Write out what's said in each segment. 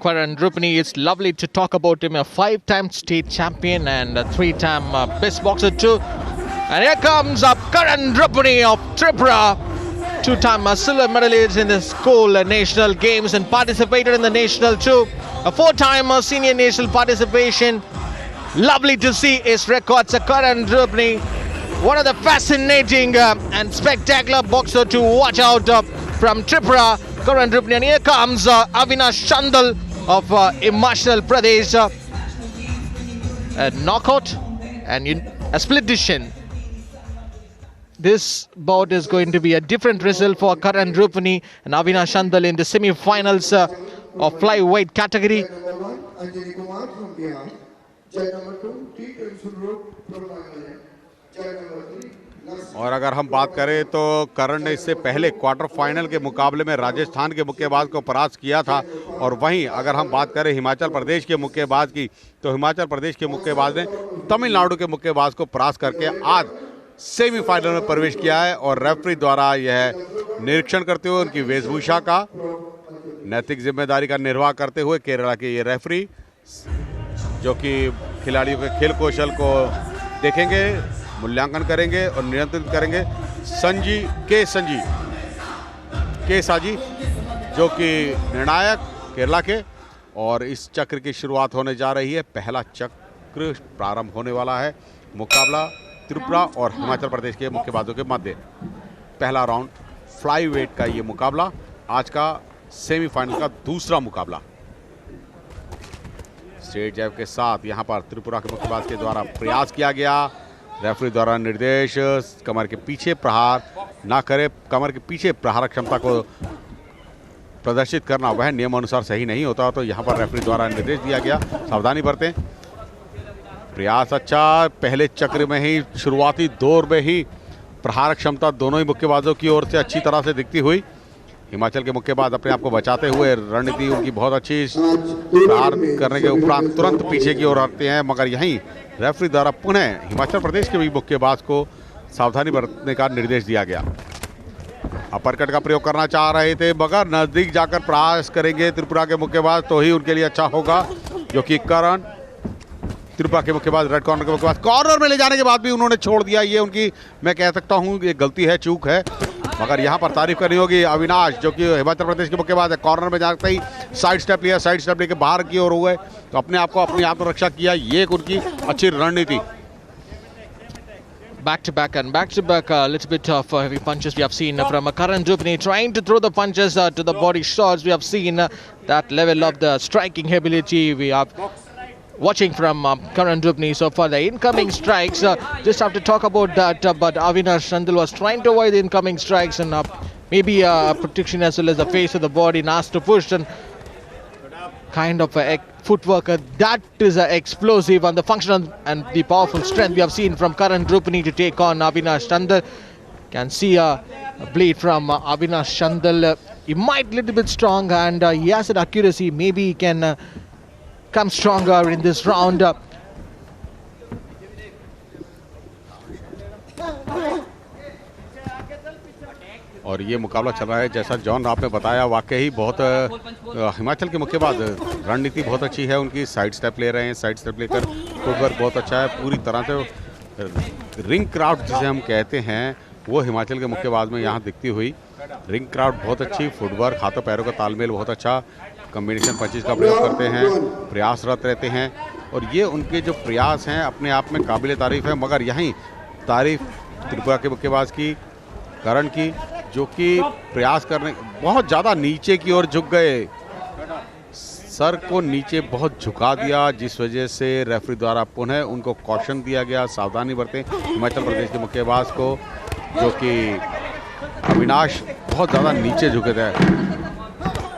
Karan Rupani. It's lovely to talk about him, a 5-time state champion and a 3-time best boxer too. And here comes Karan Rupani of Tripura, 2-time silver medalist in the school national games and participated in the national too. A 4-time senior national participation. Lovely to see his records. Karan Rupani, one of the fascinating and spectacular boxer to watch out from Tripura. Karan Rupani, and here comes Avinash Chandal of Himachal Pradesh. A knockout and a split decision. This bout is going to be a different result for Karan Rupani and Avinash Chandal in the semi-finals of flyweight category. और अगर हम बात करें तो करण ने इससे पहले quarter final के मुकाबले में राजस्थान के मुक्केबाज को परास्त किया था। और वहीं अगर हम बात करें हिमाचल प्रदेश के मुक्केबाज की, तो हिमाचल प्रदेश के मुक्केबाज ने तमिलनाडु के मुक्केबाज को परास्त करके आज सेमीफाइनल में प्रवेश किया है। और रेफरी द्वारा यह निरीक्षण करते हुए उनकी वेशभूषा का नैतिक जिम्मेदारी का निर्वाह करते हुए केरला के ये रेफरी, जो कि खिलाड़ियों के खेल कौशल को देखेंगे, मूल्यांकन करेंगे और नियंत्रित करेंगे, के साजी, जो कि निर्णायक केरला के। और इस चक्र की शुरुआत होने जा रही है। पहला चक्र प्रारंभ होने वाला है। मुकाबला त्रिपुरा और हिमाचल प्रदेश के मुक्केबाजों के मध्य। पहला राउंड फ्लाईवेट का ये मुकाबला, आज का सेमीफाइनल का दूसरा मुकाबला। स्ट्रेट जैब के साथ यहाँ पर त्रिपुरा के मुक्केबाज के द्वारा प्रयास किया गया। रेफरी द्वारा निर्देश, कमर के पीछे प्रहार ना करे। कमर के पीछे प्रहार क्षमता को प्रदर्शित करना वह नियम अनुसार सही नहीं होता, तो यहाँ पर रेफरी द्वारा निर्देश दिया गया, सावधानी बरतें। प्रयास अच्छा, पहले चक्र में ही शुरुआती दौर में ही प्रहार क्षमता दोनों ही मुक्केबाजों की ओर से अच्छी तरह से दिखती हुई। हिमाचल के मुक्केबाज अपने आप को बचाते हुए, रणनीति उनकी बहुत अच्छी, प्रहार करने के उपरांत तुरंत पीछे की ओर हटते हैं। मगर यहीं रेफरी द्वारा पुनः हिमाचल प्रदेश के भी मुक्केबाज को सावधानी बरतने का निर्देश दिया गया। अपरकट का प्रयोग करना चाह रहे थे, मगर नजदीक जाकर प्रयास करेंगे त्रिपुरा के मुक्केबाज तो ही उनके लिए अच्छा होगा, जो कि करण त्रिपुरा के मुक्केबाज, रेड कॉर्नर के मुक्केबाज कॉर्नर में ले जाने के बाद भी उन्होंने छोड़ दिया। ये उनकी, मैं कह सकता हूँ, ये गलती है, चूक है। मगर यहाँ पर तारीफ करनी होगी अविनाश, जो कि हिमाचल प्रदेश के मुक्केबाज है। कॉर्नर में जाते ही साइड स्टेप लिया, साइड स्टेप लेके बाहर की ओर हुए, तो अपने आप को अपनी आत्मरक्षा किया। ये एक उनकी अच्छी रणनीति। Back to back, a little bit of heavy punches we have seen from Karan Rupani, trying to throw the punches to the body shots. We have seen that level of the striking ability we have watching from Karan Rupani. So for the incoming strikes, just have to talk about that, but Avinash Chandal was trying to avoid the incoming strikes and maybe protection as well as the face of the body, and asked to push and kind of footwork that is explosive, and the function and the powerful strength we have seen from Karan Rupani to take on Avinash Chandal. Can see a bleed from Avinash Chandal. He might be a little bit strong, and he has an accuracy. Maybe he can come stronger in this round. और ये मुकाबला चल रहा है, जैसा John आपने बताया, वाकई बहुत हिमाचल के मुक्केबाज रणनीति बहुत अच्छी है उनकी। साइड स्टेप ले रहे हैं, साइड स्टेप लेकर फुटवर्क बहुत अच्छा है। पूरी तरह से रिंग क्राफ्ट जिसे हम कहते हैं, वो हिमाचल के मुक्केबाज में यहाँ दिखती हुई। रिंग क्राफ्ट बहुत अच्छी, फुटवर्क, हाथों पैरों का तालमेल बहुत अच्छा, कॉम्बिनेशन पंचेस का प्रयोग करते हैं, प्रयासरत रहते हैं। और ये उनके जो प्रयास हैं अपने आप में काबिल तारीफ़ है। मगर यहीं तारीफ त्रिपुरा के मुक्केबाज की, करण की, जो कि प्रयास करने बहुत ज़्यादा नीचे की ओर झुक गए, सर को नीचे बहुत झुका दिया, जिस वजह से रेफरी द्वारा पुनः उनको कॉशन दिया गया, सावधानी बरतें। हिमाचल प्रदेश के मुक्केबाज को, जो कि अविनाश बहुत ज़्यादा नीचे झुके थे।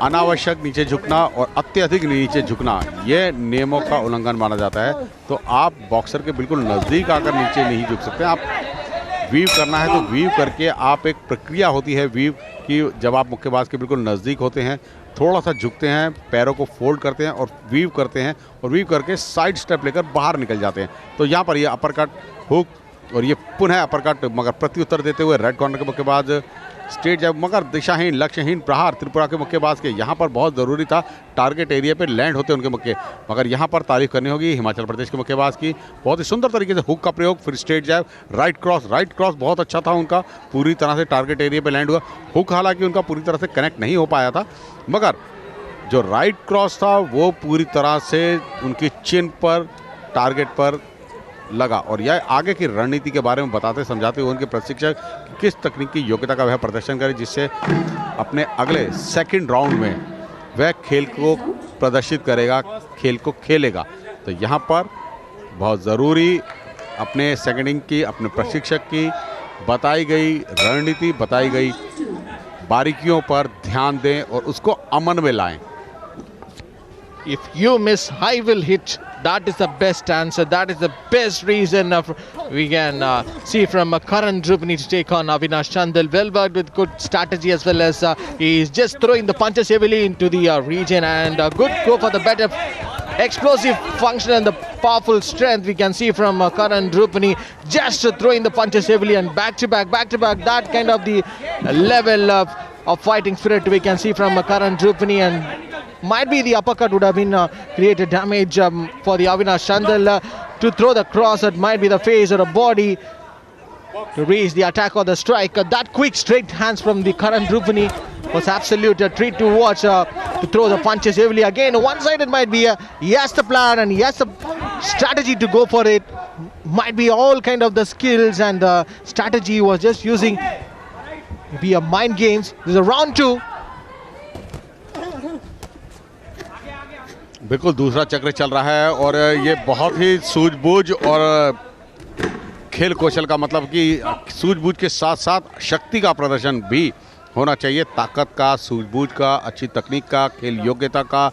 अनावश्यक नीचे झुकना और अत्यधिक नीचे झुकना, ये नियमों का उल्लंघन माना जाता है। तो आप बॉक्सर के बिल्कुल नज़दीक आकर नीचे नहीं झुक सकते। आप वीव करना है तो वीव करके, आप एक प्रक्रिया होती है वीव की, जब आप मुक्केबाज के बिल्कुल नज़दीक होते हैं, थोड़ा सा झुकते हैं, पैरों को फोल्ड करते हैं और वीव करते हैं, और वीव करके साइड स्टेप लेकर बाहर निकल जाते हैं। तो यहाँ पर ये अपर कट, हुक और ये पुनः अपर कट, मगर प्रत्युत्तर देते हुए रेड कॉर्नर के मुक्केबाज स्ट्रेट जैब मगर दिशाहीन लक्ष्यहीन प्रहार त्रिपुरा के मुक्केबाज के यहाँ पर बहुत ज़रूरी था, टारगेट एरिया पे लैंड होते उनके मुक्के, मगर यहाँ पर तारीफ करनी होगी हिमाचल प्रदेश के मुक्केबाज की। बहुत ही सुंदर तरीके से हुक का प्रयोग, फिर स्ट्रेट जैब, राइट क्रॉस बहुत अच्छा था उनका, पूरी तरह से टारगेट एरिया पे लैंड हुआ। हुक हालांकि उनका पूरी तरह से कनेक्ट नहीं हो पाया था, मगर जो राइट क्रॉस था वो पूरी तरह से उनकी चिन पर टारगेट पर लगा। और यह आगे की रणनीति के बारे में बताते समझाते हुए उनके प्रशिक्षक किस तकनीक की योग्यता का वह प्रदर्शन करे जिससे अपने अगले सेकंड राउंड में वह खेल को प्रदर्शित करेगा, खेल को खेलेगा। तो यहाँ पर बहुत ज़रूरी अपने सेकंडिंग की, अपने प्रशिक्षक की बताई गई रणनीति, बताई गई बारीकियों पर ध्यान दें और उसको अमन में लाएं। If you miss, I will hit. That is the best answer. That is the best reason we can see from Karan Drupani to take on Avinash Chandal. Well worked with good strategy as well as he's just throwing the punches heavily into the region and good go for the better explosive function and the powerful strength we can see from Karan Drupani, just throwing the punches heavily and back to back. That kind of the level of fighting spirit we can see from Karan Drupani, and might be the uppercut would have been created damage for the Avinash Chandal to throw the cross. It might be the face or a body to reach the attack or the strike. That quick straight hands from the Karan Drupani was absolute treat to watch, to throw the punches heavily. Again, one-sided might be he has the plan and he has the strategy to go for it. Might be all kind of the skills and the strategy he was just using. Maybe a mind games. This is a round 2. बिल्कुल दूसरा चक्र चल रहा है और ये बहुत ही सूझबूझ और खेल कौशल का, मतलब कि सूझबूझ के साथ साथ शक्ति का प्रदर्शन भी होना चाहिए, ताकत का, सूझबूझ का, अच्छी तकनीक का, खेल योग्यता का,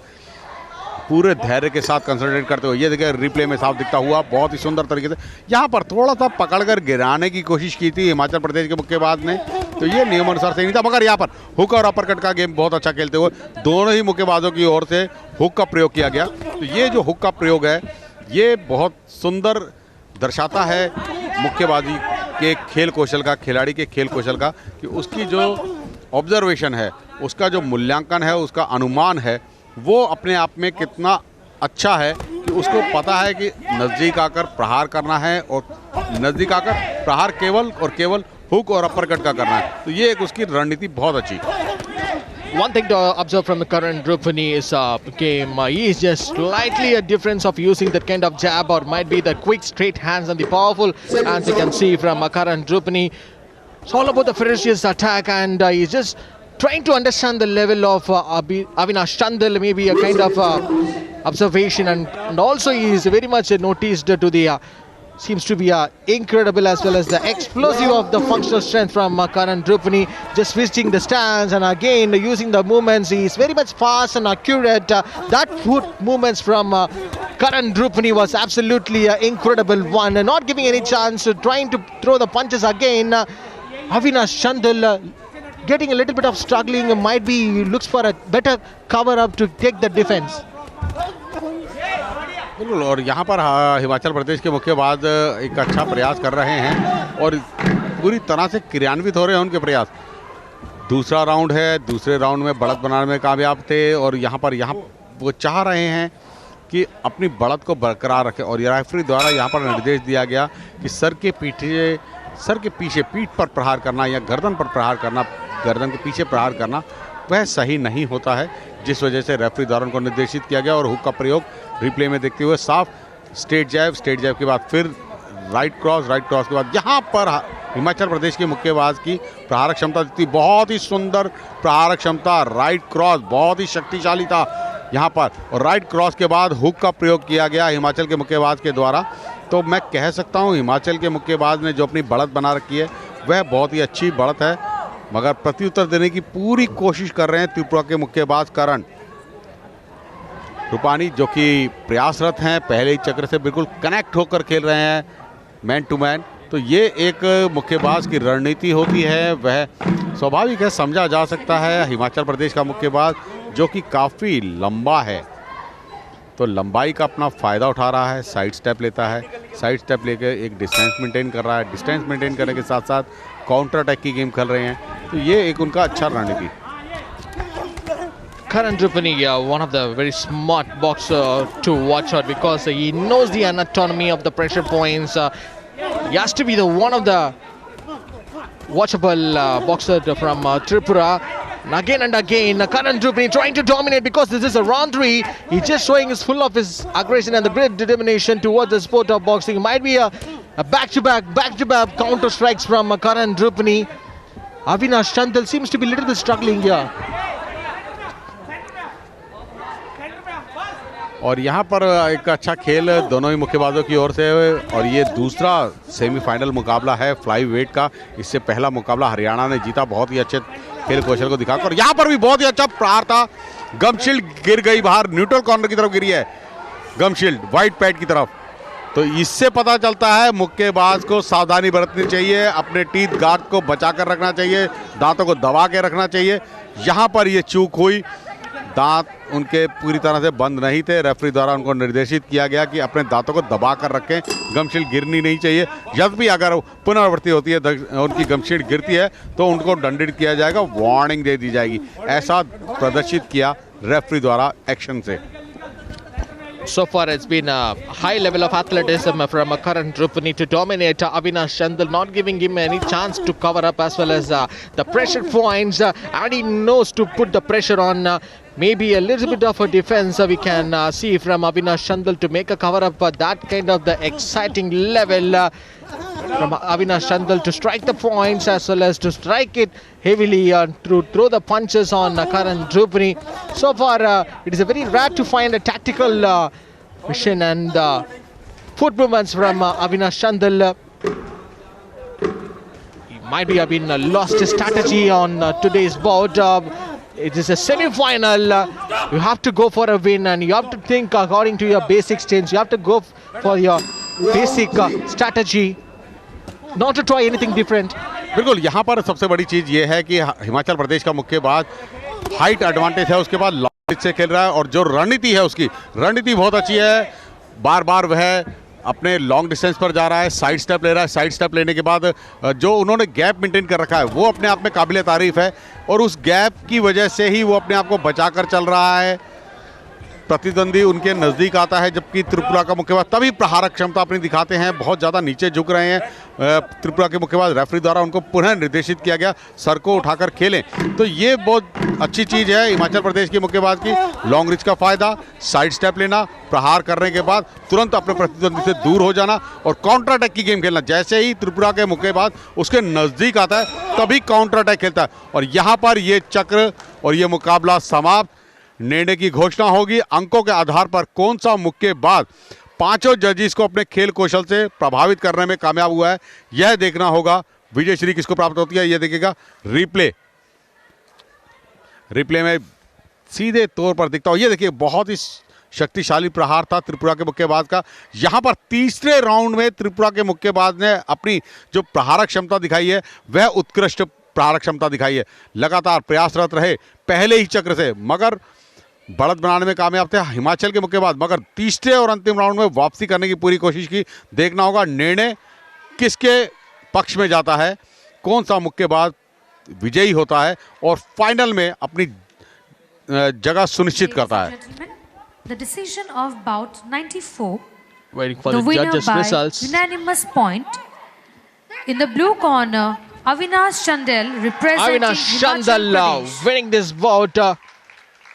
पूरे धैर्य के साथ कंसंट्रेट करते हुए। ये देखिए रिप्ले में साफ दिखता हुआ बहुत ही सुंदर तरीके से। यहाँ पर थोड़ा सा पकड़कर गिराने की कोशिश की थी हिमाचल प्रदेश के मुक्केबाज ने, तो ये नियमानुसार सही नहीं था, मगर यहाँ पर हुक और अपरकट का गेम बहुत अच्छा खेलते हुए दोनों ही मुक्केबाजों की ओर से हुक का प्रयोग किया गया। तो ये जो हुक का प्रयोग है ये बहुत सुंदर दर्शाता है मुक्केबाजी के खेल कौशल का, खिलाड़ी के खेल कौशल का, कि उसकी जो ऑब्जर्वेशन है, उसका जो मूल्यांकन है, उसका अनुमान है, वो अपने आप में कितना अच्छा है कि उसको पता है कि नज़दीक आकर प्रहार करना है और नज़दीक आकर प्रहार केवल और केवल हुक और अपरकट का करना है। तो ये एक उसकी रणनीति बहुत अच्छी। One thing to observe from the Karan Drupani is game. He is just slightly a difference of using that kind of jab or might be the quick straight hands and the powerful hands you can see from Karan Drupani. It's all about the ferocious attack, and he's just trying to understand the level of Avinash Chandal, maybe a kind of observation, and also he is very much noticed to the seems to be incredible as well as the explosive of the functional strength from Karan Drupani, just switching the stance and again using the movements. He is very much fast and accurate. That foot movements from Karan Drupani was absolutely incredible one, not giving any chance, trying to throw the punches again. Avinash Chandal getting a little bit of struggling, might be looks for a better cover up to take the defense. बिल्कुल, और यहाँ पर हिमाचल प्रदेश के मुक्केबाज एक अच्छा प्रयास कर रहे हैं और पूरी तरह से क्रियान्वित हो रहे हैं उनके प्रयास। दूसरा राउंड है, दूसरे राउंड में बढ़त बनाने में कामयाब थे और यहाँ वो चाह रहे हैं कि अपनी बढ़त को बरकरार रखें और रेफरी द्वारा यहाँ पर निर्देश दिया गया कि सर के पीछे पीठ पर प्रहार करना या गर्दन पर प्रहार करना, गर्दन के पीछे प्रहार करना वह सही नहीं होता है, जिस वजह से रेफरी द्वारा उनको निर्देशित किया गया और हुक का प्रयोग रिप्ले में देखते हुए साफ स्ट्रेट जैब के बाद फिर राइट क्रॉस के बाद यहाँ पर हिमाचल प्रदेश के मुक्केबाज की प्रहारक क्षमता थी, बहुत ही सुंदर प्रहारक क्षमता। राइट क्रॉस बहुत ही शक्तिशाली था यहाँ पर, और राइट क्रॉस के बाद हुक का प्रयोग किया गया हिमाचल के मुक्केबाज के द्वारा। तो मैं कह सकता हूँ हिमाचल के मुक्केबाज ने जो अपनी बढ़त बना रखी है वह बहुत ही अच्छी बढ़त है, मगर प्रत्युत्तर देने की पूरी कोशिश कर रहे हैं त्रिपुरा के मुक्केबाज करण रूपानी, जो कि प्रयासरत हैं, पहले ही चक्र से बिल्कुल कनेक्ट होकर खेल रहे हैं मैन टू मैन। तो ये एक मुक्केबाज की रणनीति होती है, वह स्वाभाविक है, समझा जा सकता है। हिमाचल प्रदेश का मुक्केबाज जो कि काफ़ी लंबा है, तो लंबाई का अपना फ़ायदा उठा रहा है, साइड स्टेप लेता है, साइड स्टेप लेकर एक डिस्टेंस मेंटेन कर रहा है, डिस्टेंस मेंटेन करने के साथ साथ काउंटर अटैक की गेम खेल रहे हैं। तो ये एक उनका अच्छा रणनीति। Karan Drupani, one of the very smart boxer to watch out because he knows the anatomy of the pressure points. He has to be the one of the watchable boxer from Tripura. And again, Karan Drupani trying to dominate because this is a round 3. He's just showing his full of his aggression and the great determination towards the sport of boxing. It might be a back-to-back counter strikes from Karan Drupani. Avinash Chandal seems to be a little bit struggling here. और यहाँ पर एक अच्छा खेल दोनों ही मुक्केबाजों की ओर से, और ये दूसरा सेमीफाइनल मुकाबला है फ्लाई वेट का। इससे पहला मुकाबला हरियाणा ने जीता बहुत ही अच्छे खेल कौशल को दिखाकर। यहाँ पर भी बहुत ही अच्छा प्रहार था, गमशील्ड गिर गई बाहर, न्यूट्रल कॉर्नर की तरफ गिरी है गमशील्ड, वाइट पैड की तरफ। तो इससे पता चलता है मुक्केबाज को सावधानी बरतनी चाहिए, अपने टीथ गार्ड को बचा कर रखना चाहिए, दांतों को दबा के रखना चाहिए। यहाँ पर ये चूक हुई, दांत उनके पूरी तरह से बंद नहीं थे। रेफरी द्वारा उनको निर्देशित किया गया कि अपने दांतों को दबा कर रखें, गमशील्ड गिरनी नहीं चाहिए। जब भी अगर पुनरावृत्ति होती है, उनकी गमशील्ड गिरती है तो उनको दंडित किया जाएगा, वार्निंग दे दी जाएगी। ऐसा प्रदर्शित किया रेफरी द्वारा एक्शन से। So far it's been a high level of athleticism from Karan Drupani to dominate Avinash Chandal, not giving him any chance to cover up, as well as the pressure points, and he knows to put the pressure on. Maybe a little bit of a defense we can see from Avinash Chandal to make a cover up, that kind of the exciting level from Avinash Chandal to strike the points as well as to strike it heavily to throw the punches on Karan Drupani. So far it is a very rare to find a tactical vision and foot movements from Avinash Chandal. He might be have been lost his strategy on today's bout. It is a semi-final. You have to go for a win and you have to think according to your basic stance. You have to go for your basic strategy, not to try anything different. बिल्कुल, यहाँ पर सबसे बड़ी चीज़ ये है कि हिमाचल प्रदेश का मुक्केबाज हाइट एडवांटेज है, उसके बाद लॉन्ग से खेल रहा है, और जो रणनीति है उसकी रणनीति बहुत अच्छी है। बार बार वह अपने लॉन्ग डिस्टेंस पर जा रहा है, साइड स्टेप ले रहा है। साइड स्टेप लेने के बाद जो उन्होंने गैप मेंटेन कर रखा है वो अपने आप में काबिल तारीफ है, और उस गैप की वजह से ही वो अपने आप को बचा कर चल रहा है। प्रतिद्वंदी उनके नज़दीक आता है, जबकि त्रिपुरा का मुक्केबाज तभी प्रहारक क्षमता अपनी दिखाते हैं, बहुत ज़्यादा नीचे झुक रहे हैं। त्रिपुरा के मुक्केबाज रेफरी द्वारा उनको पुनः निर्देशित किया गया सर को उठाकर खेलें। तो ये बहुत अच्छी चीज़ है हिमाचल प्रदेश के मुक्केबाज की। लॉन्ग रिच का फ़ायदा, साइड स्टेप लेना, प्रहार करने के बाद तुरंत अपने प्रतिद्वंदी से दूर हो जाना और काउंटर अटैक की गेम खेलना। जैसे ही त्रिपुरा के मुक्केबाज उसके नज़दीक आता है तभी काउंटर अटैक खेलता है, और यहाँ पर ये चक्र और ये मुकाबला समाप्त। निर्णय की घोषणा होगी अंकों के आधार पर, कौन सा मुक्केबाज पांचों जजेस को अपने खेल कौशल से प्रभावित करने में कामयाब हुआ है, यह देखना होगा। विजय श्री किसको प्राप्त होती है, यह देखेगा रिप्ले में सीधे तौर पर दिखता हो। ये देखिए, बहुत ही शक्तिशाली प्रहार था त्रिपुरा के मुक्केबाज का। यहाँ पर तीसरे राउंड में त्रिपुरा के मुक्केबाज ने अपनी जो प्रहारक क्षमता दिखाई है वह उत्कृष्ट प्रहारक क्षमता दिखाई है। लगातार प्रयासरत रहे पहले ही चक्र से, मगर बढ़त बनाने में कामयाब थे हिमाचल के मुक्केबाज, मगर तीसरे और अंतिम राउंड में वापसी करने की पूरी कोशिश की। देखना होगा निर्णय किसके पक्ष में जाता है, कौन सा मुक्केबाज विजयी होता है और फाइनल में अपनी जगह सुनिश्चित करता है। The decision of bout 94. Waiting for the judges' results. Unanimous point. In the blue corner, Avinash Chandal representing Avinash Himachal Chandal Pradesh. winning this bout.